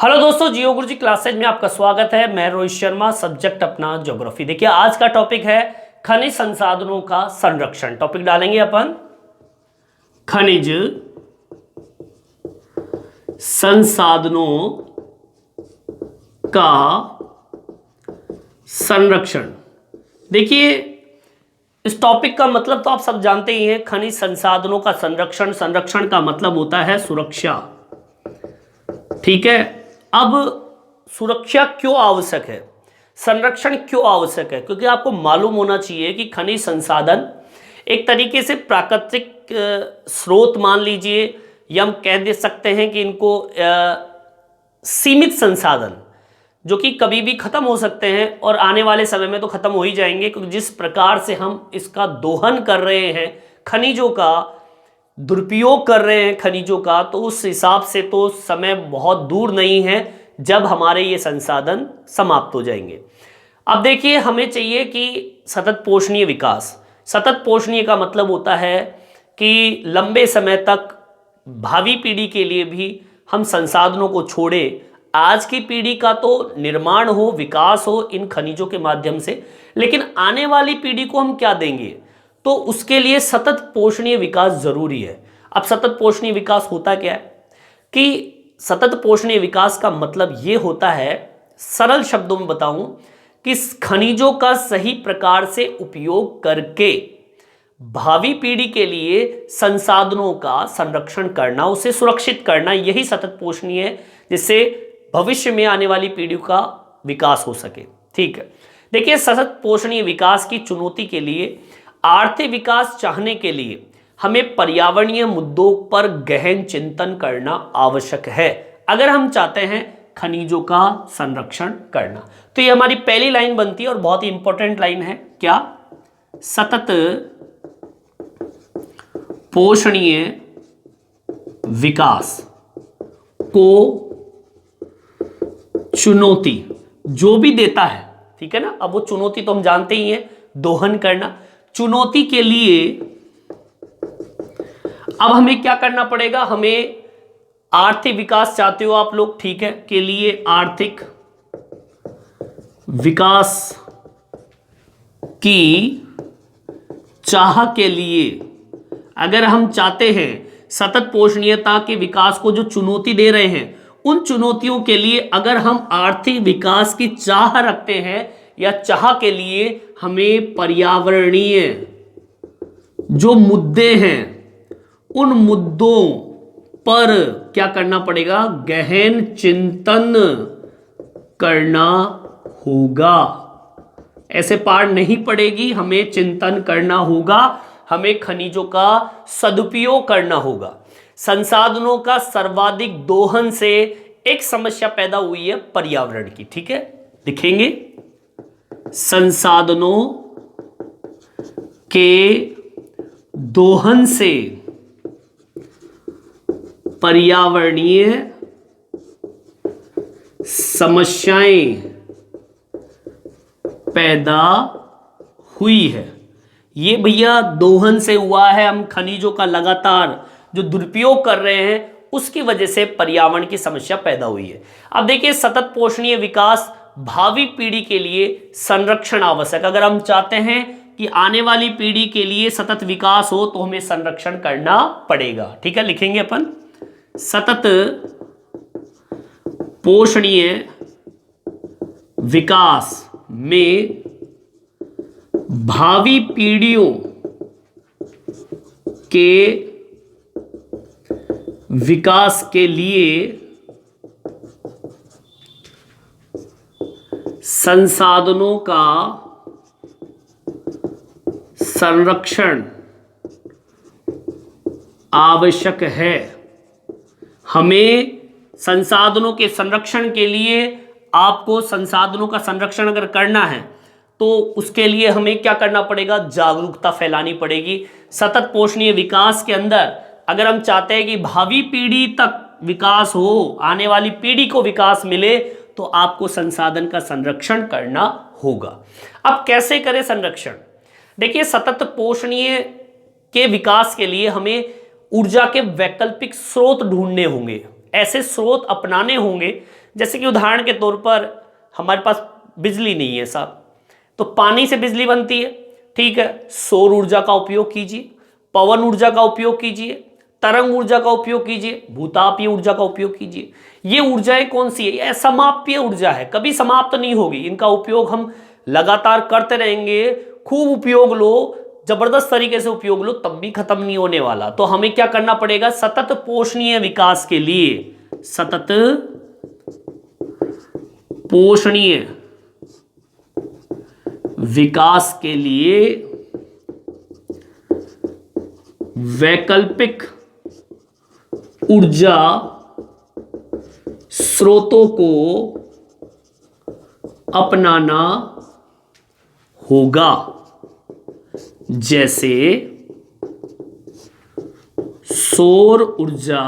Hello दोस्तों, जियो गुरुजी classes में आपका स्वागत है। मैं रोहित शर्मा, सब्जेक्ट अपना ज्योग्राफी। देखिए आज का टॉपिक है खनिज संसाधनों का संरक्षण। टॉपिक डालेंगे अपन खनिज संसाधनों का संरक्षण। देखिए इस टॉपिक का मतलब तो आप सब जानते ही हैं, खनिज संसाधनों का संरक्षण। संरक्षण का मतलब होता है सुरक्षा, ठीक है। अब सुरक्षा क्यों आवश्यक है, संरक्षण क्यों आवश्यक है? क्योंकि आपको मालूम होना चाहिए कि खनिज संसाधन एक तरीके से प्राकृतिक स्रोत मान लीजिए, या हम कह दे सकते हैं कि इनको सीमित संसाधन जो कि कभी भी खत्म हो सकते हैं और आने वाले समय में तो खत्म हो ही जाएंगे, क्योंकि जिस प्रकार से हम इसका दोहन कर रहे हैं, खनिजों का दुरुपयोग कर रहे हैं खनिजों का, तो उस हिसाब से तो समय बहुत दूर नहीं है जब हमारे ये संसाधन समाप्त हो जाएंगे। अब देखिए हमें चाहिए कि सतत पोषणीय विकास। सतत पोषणीय का मतलब होता है कि लंबे समय तक भावी पीढ़ी के लिए भी हम संसाधनों को छोड़े, आज की पीढ़ी का तो निर्माण हो, विकास हो इन खनिजों के माध्यम से, लेकिन आने वाली पीढ़ी को हम क्या देंगे? तो उसके लिए सतत पोषणीय विकास जरूरी है। अब सतत पोषणीय विकास होता क्या है कि सतत पोषणीय विकास का मतलब यह होता है, सरल शब्दों में बताऊं, कि खनिजों का सही प्रकार से उपयोग करके भावी पीढ़ी के लिए संसाधनों का संरक्षण करना, उसे सुरक्षित करना, यही सतत पोषणीय है, जिससे भविष्य में आने वाली पीढ़ी का विकास हो सके। ठीक है, देखिए सतत पोषणीय विकास की चुनौती के लिए, आर्थिक विकास चाहने के लिए हमें पर्यावरणीय मुद्दों पर गहन चिंतन करना आवश्यक है, अगर हम चाहते हैं खनिजों का संरक्षण करना। तो ये हमारी पहली लाइन बनती है और बहुत ही इंपॉर्टेंट लाइन है। क्या? सतत पोषणीय विकास को चुनौती जो भी देता है, ठीक है ना। अब वो चुनौती तो हम जानते ही हैं, दोहन करना। चुनौती के लिए अब हमें क्या करना पड़ेगा? हमें आर्थिक विकास चाहते हो आप लोग, ठीक है, के लिए आर्थिक विकास की चाह के लिए, अगर हम चाहते हैं सतत पोषणीयता के विकास को जो चुनौती दे रहे हैं, उन चुनौतियों के लिए अगर हम आर्थिक विकास की चाह रखते हैं या चाह के लिए हमें पर्यावरणीय जो मुद्दे हैं उन मुद्दों पर क्या करना पड़ेगा? गहन चिंतन करना होगा। ऐसे पार नहीं पड़ेगी, हमें चिंतन करना होगा, हमें खनिजों का सदुपयोग करना होगा। संसाधनों का सर्वाधिक दोहन से एक समस्या पैदा हुई है पर्यावरण की, ठीक है, लिखेंगे संसाधनों के दोहन से पर्यावरणीय समस्याएं पैदा हुई है। ये भैया दोहन से हुआ है, हम खनिजों का लगातार जो दुरुपयोग कर रहे हैं उसकी वजह से पर्यावरण की समस्या पैदा हुई है। अब देखिए सतत पोषणीय विकास, भावी पीढ़ी के लिए संरक्षण आवश्यक। अगर हम चाहते हैं कि आने वाली पीढ़ी के लिए सतत विकास हो तो हमें संरक्षण करना पड़ेगा, ठीक है। लिखेंगे अपन सतत पोषणीय विकास में भावी पीढ़ियों के विकास के लिए संसाधनों का संरक्षण आवश्यक है। हमें संसाधनों के संरक्षण के लिए, आपको संसाधनों का संरक्षण अगर करना है तो उसके लिए हमें क्या करना पड़ेगा? जागरूकता फैलानी पड़ेगी। सतत पोषणीय विकास के अंदर अगर हम चाहते हैं कि भावी पीढ़ी तक विकास हो, आने वाली पीढ़ी को विकास मिले, तो आपको संसाधन का संरक्षण करना होगा। अब कैसे करें संरक्षण? देखिए सतत पोषणीय के विकास के लिए हमें ऊर्जा के वैकल्पिक स्रोत ढूंढने होंगे, ऐसे स्रोत अपनाने होंगे जैसे कि उदाहरण के तौर पर हमारे पास बिजली नहीं है साहब, तो पानी से बिजली बनती है, ठीक है। सौर ऊर्जा का उपयोग कीजिए, पवन ऊर्जा का उपयोग कीजिए, तरंग ऊर्जा का उपयोग कीजिए, भूतापीय ऊर्जा का उपयोग कीजिए। ये ऊर्जाएं कौन सी है? ये असमाप्य ऊर्जा है, कभी समाप्त नहीं होगी। इनका उपयोग हम लगातार करते रहेंगे, खूब उपयोग लो, जबरदस्त तरीके से उपयोग लो, तब भी खत्म नहीं होने वाला। तो हमें क्या करना पड़ेगा? सतत पोषणीय विकास के लिए, सतत पोषणीय विकास के लिए वैकल्पिक ऊर्जा स्रोतों को अपनाना होगा, जैसे सौर ऊर्जा,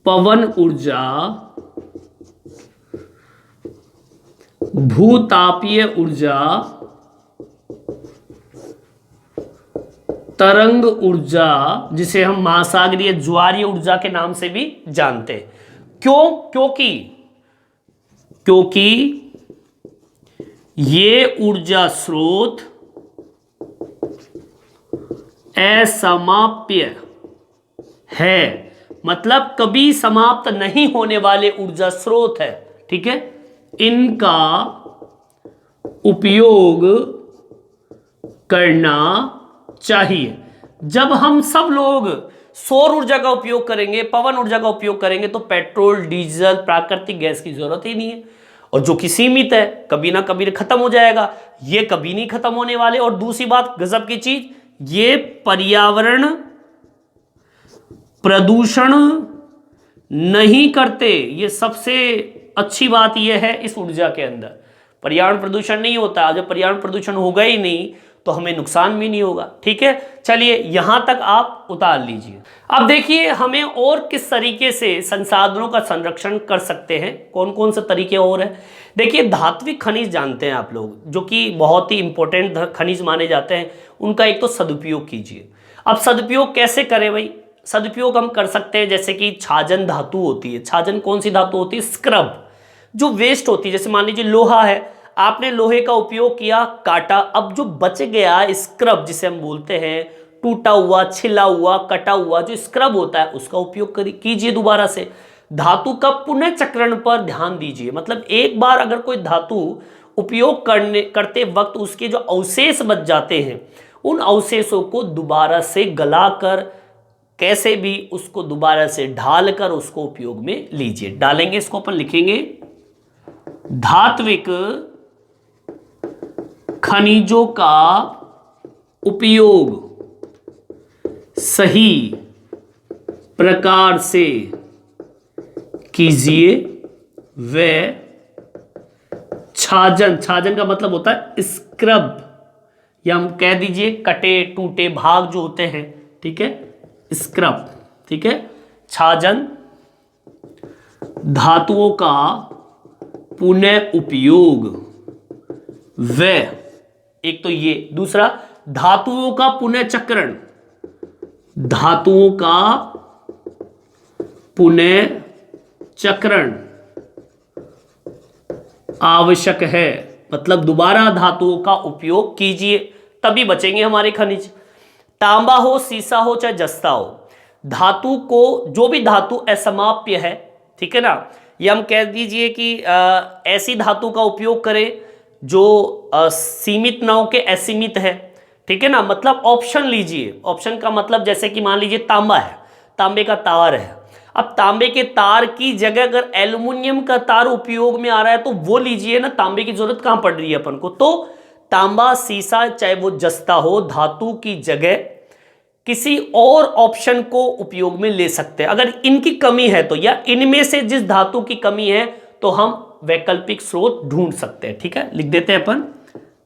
पवन ऊर्जा, भूतापीय ऊर्जा, तरंग ऊर्जा, जिसे हम महासागरीय ज्वारीय ऊर्जा के नाम से भी जानते हैं। क्योंकि ये ऊर्जा स्रोत असमाप्य है, मतलब कभी समाप्त नहीं होने वाले ऊर्जा स्रोत है, ठीक है। इनका उपयोग करना चाहिए। जब हम सब लोग सौर ऊर्जा का उपयोग करेंगे, पवन ऊर्जा का उपयोग करेंगे, तो पेट्रोल, डीजल, प्राकृतिक गैस की जरूरत ही नहीं है, और जो कि सीमित है, कभी ना कभी खत्म हो जाएगा, ये कभी नहीं खत्म होने वाले। और दूसरी बात, गजब की चीज, ये पर्यावरण प्रदूषण नहीं करते। ये सबसे अच्छी बात यह है इस ऊर्जा के अंदर, पर्यावरण प्रदूषण नहीं होता। जब पर्यावरण प्रदूषण होगा ही नहीं तो हमें नुकसान भी नहीं होगा, ठीक है। चलिए यहां तक आप उतार लीजिए। अब देखिए हमें और किस तरीके से संसाधनों का संरक्षण कर सकते हैं, कौन कौन से तरीके और हैं। देखिए धात्विक खनिज जानते हैं आप लोग, जो कि बहुत ही इंपॉर्टेंट खनिज माने जाते हैं, उनका एक तो सदुपयोग कीजिए। अब सदुपयोग कैसे करें भाई? सदुपयोग हम कर सकते हैं, जैसे कि छाजन धातु होती है। छाजन कौन सी धातु होती है? स्क्रब, जो वेस्ट होती है। जैसे मान लीजिए लोहा है, आपने लोहे का उपयोग किया, काटा, अब जो बच गया स्क्रब, जिसे हम बोलते हैं टूटा हुआ, छिला हुआ, कटा हुआ जो स्क्रब होता है, उसका उपयोग कीजिए दोबारा से। धातु का पुनः चक्रण पर ध्यान दीजिए, मतलब एक बार अगर कोई धातु उपयोग करते वक्त उसके जो अवशेष बच जाते हैं, उन अवशेषों को दोबारा से गलाकर, कैसे भी उसको दोबारा से ढालकर उसको उपयोग में लीजिए। डालेंगे, इसको अपन लिखेंगे धात्विक खनिजों का उपयोग सही प्रकार से कीजिए व छाजन, छाजन का मतलब होता है स्क्रब, या हम कह दीजिए कटे टूटे भाग जो होते हैं, ठीक है, स्क्रब, ठीक है। छाजन धातुओं का पुनः उपयोग व, एक तो ये, दूसरा धातुओं का पुनः चक्रण, धातुओं का पुनः चक्रण आवश्यक है, मतलब दोबारा धातुओं का उपयोग कीजिए, तभी बचेंगे हमारे खनिज। तांबा हो, सीसा हो, चाहे जस्ता हो, धातु को, जो भी धातु असमाप्य है, ठीक है ना, या हम कह दीजिए कि ऐसी धातु का उपयोग करें जो सीमित न हो के असीमित है, ठीक है ना। मतलब ऑप्शन लीजिए, ऑप्शन का मतलब जैसे कि मान लीजिए तांबा है, तांबे का तार है, अब तांबे के तार की जगह अगर एल्युमिनियम का तार उपयोग में आ रहा है तो वो लीजिए ना, तांबे की जरूरत कहां पड़ रही है अपन को। तो तांबा, सीसा, चाहे वो जस्ता हो, धातु की जगह किसी और ऑप्शन को उपयोग में ले सकते हैं अगर इनकी कमी है तो, या इनमें से जिस धातु की कमी है तो हम वैकल्पिक स्रोत ढूंढ सकते हैं, ठीक है। लिख देते हैं अपन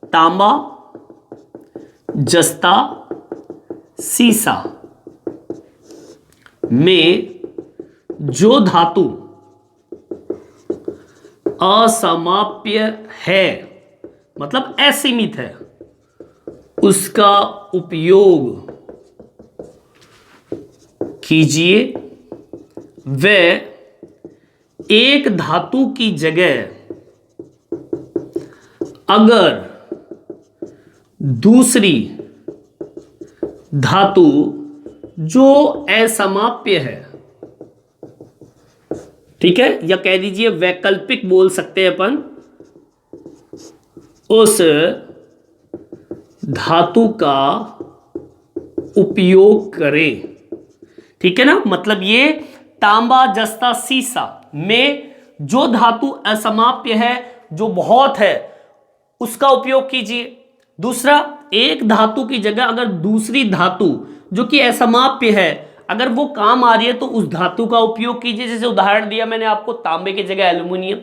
तांबा, जस्ता, सीसा में जो धातु असमाप्य है, मतलब असीमित है, उसका उपयोग कीजिए व एक धातु की जगह अगर दूसरी धातु जो असमाप्य है, ठीक है, या कह दीजिए वैकल्पिक बोल सकते हैं अपन, उस धातु का उपयोग करें। ठीक है ना, मतलब ये तांबा जस्ता सीसा में जो धातु असमाप्य है, जो बहुत है, उसका उपयोग कीजिए। दूसरा, एक धातु की जगह अगर दूसरी धातु जो कि असमाप्य है अगर वो काम आ रही है तो उस धातु का उपयोग कीजिए। जैसे उदाहरण दिया मैंने आपको, तांबे की जगह एल्युमिनियम।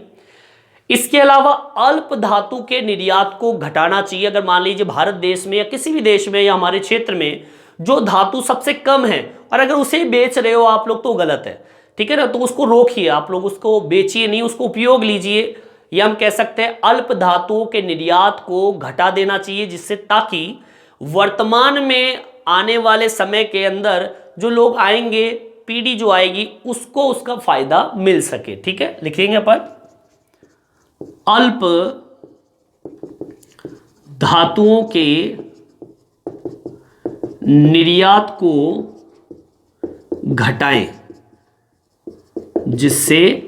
इसके अलावा अल्प धातु के निर्यात को घटाना चाहिए। अगर मान लीजिए भारत देश में या किसी भी देश में या हमारे क्षेत्र में जो धातु सबसे कम है और अगर उसे बेच रहे हो आप लोग तो गलत है। ठीक है ना, तो उसको रोकिए, आप लोग उसको बेचिए नहीं, उसको उपयोग लीजिए। या हम कह सकते हैं अल्प धातुओं के निर्यात को घटा देना चाहिए, जिससे ताकि वर्तमान में आने वाले समय के अंदर जो लोग आएंगे, पीढ़ी जो आएगी, उसको उसका फायदा मिल सके। ठीक है, लिखेंगे अपन अल्प धातुओं के निर्यात को घटाएं, जिससे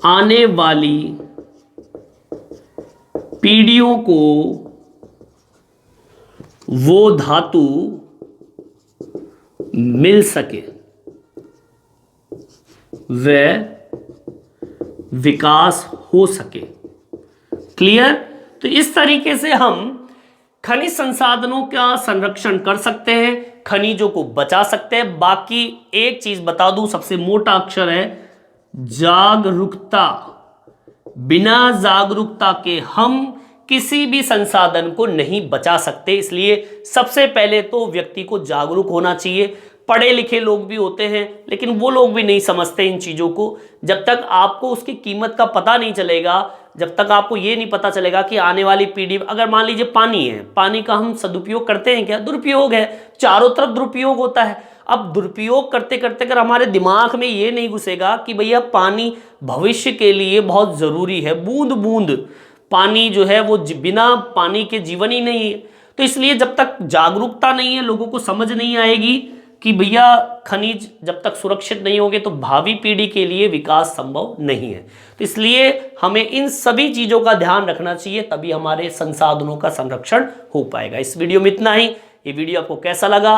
आने वाली पीढ़ियों को वो धातु मिल सके, वह विकास हो सके। क्लियर? तो इस तरीके से हम खनिज संसाधनों का संरक्षण कर सकते हैं, खनिजों को बचा सकते हैं। बाकी एक चीज बता दूं, सबसे मोटा अक्षर है जागरूकता। बिना जागरूकता के हम किसी भी संसाधन को नहीं बचा सकते। इसलिए सबसे पहले तो व्यक्ति को जागरूक होना चाहिए। पढ़े लिखे लोग भी होते हैं लेकिन वो लोग भी नहीं समझते इन चीज़ों को। जब तक आपको उसकी कीमत का पता नहीं चलेगा, जब तक आपको ये नहीं पता चलेगा कि आने वाली पीढ़ी, अगर मान लीजिए पानी है, पानी का हम सदुपयोग करते हैं क्या? दुरुपयोग है, चारों तरफ दुरुपयोग होता है। अब दुरुपयोग करते करते अगर हमारे दिमाग में ये नहीं घुसेगा कि भैया पानी भविष्य के लिए बहुत ज़रूरी है, बूंद बूंद पानी जो है वो बिना पानी के जीवन ही नहीं है। तो इसलिए जब तक जागरूकता नहीं है, लोगों को समझ नहीं आएगी कि भैया खनिज जब तक सुरक्षित नहीं होंगे तो भावी पीढ़ी के लिए विकास संभव नहीं है। तो इसलिए हमें इन सभी चीज़ों का ध्यान रखना चाहिए, तभी हमारे संसाधनों का संरक्षण हो पाएगा। इस वीडियो में इतना ही। ये वीडियो आपको कैसा लगा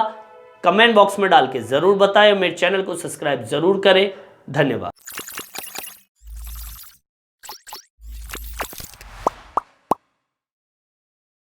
कमेंट बॉक्स में डाल के ज़रूर बताएं। मेरे चैनल को सब्सक्राइब ज़रूर करें। धन्यवाद।